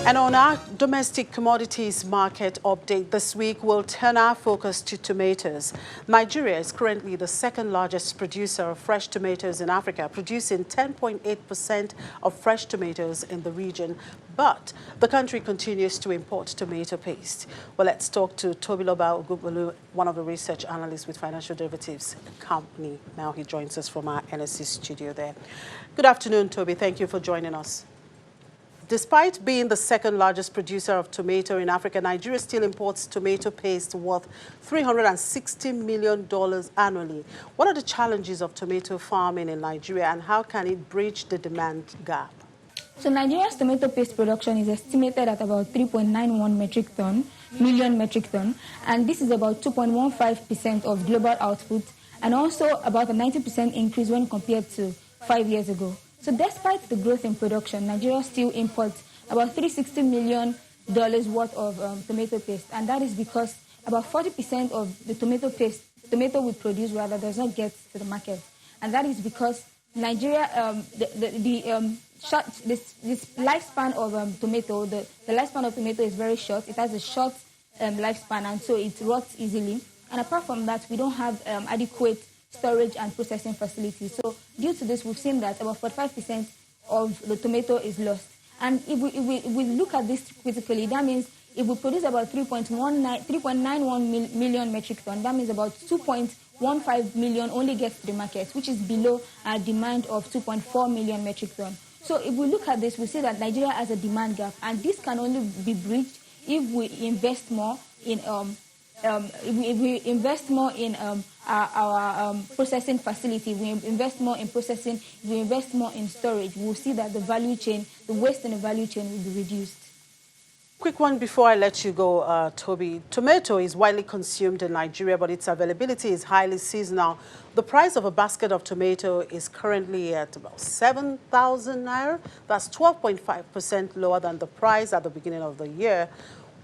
And on our domestic commodities market update this week, we'll turn our focus to tomatoes. Nigeria is currently the second largest producer of fresh tomatoes in Africa, producing 10.8% of fresh tomatoes in the region. But the country continues to import tomato paste. Well, let's talk to Tobiloba Ogunbolu, one of the research analysts with Financial Derivatives Company. Now he joins us from our NSC studio there. Good afternoon, Toby. Thank you for joining us. Despite being the second largest producer of tomato in Africa, Nigeria still imports tomato paste worth $360 million annually. What are the challenges of tomato farming in Nigeria, and how can it bridge the demand gap? So Nigeria's tomato paste production is estimated at about 3.91 million metric ton, and this is about 2.15% of global output, and also about a 90% increase when compared to 5 years ago. So despite the growth in production, Nigeria still imports about $360 million worth of tomato paste, and that is because about 40% of the tomato we produce does not get to the market, and that is because Nigeria, this lifespan of tomato, the lifespan of tomato is very short. It has a short lifespan, and so it rots easily. And apart from that, we don't have adequate storage and processing facilities. So due to this, we've seen that about 45% of the tomato is lost. And if we look at this critically, that means if we produce about 3.91 million metric ton, that means about 2.15 million only gets to the market, which is below our demand of 2.4 million metric ton. So if we look at this, we see that Nigeria has a demand gap, and this can only be bridged if we invest more in our processing facility. We invest more in processing. We invest more in storage. We'll see that the value chain, the waste in the value chain, will be reduced. Quick one before I let you go, Toby. Tomato is widely consumed in Nigeria, but its availability is highly seasonal. The price of a basket of tomato is currently at about 7,000 naira. That's 12.5% lower than the price at the beginning of the year.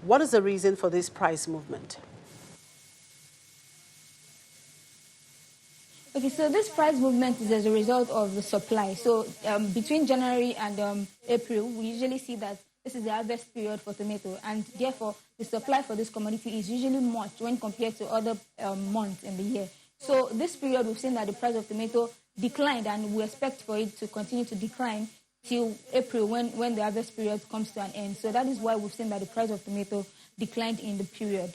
What is the reason for this price movement? Okay, so this price movement is as a result of the supply. So between January and April, we usually see that this is the harvest period for tomato, and therefore the supply for this commodity is usually much when compared to other months in the year. So this period, we've seen that the price of tomato declined, and we expect for it to continue to decline till April when the harvest period comes to an end. So that is why we've seen that the price of tomato declined in the period.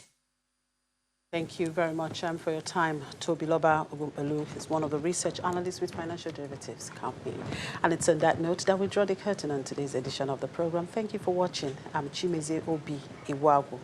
Thank you very much for your time. Tobiloba Ogunbolu is one of the research analysts with Financial Derivatives Company. And it's on that note that we draw the curtain on today's edition of the program. Thank you for watching. I'm Chimeze Obi Iwagu.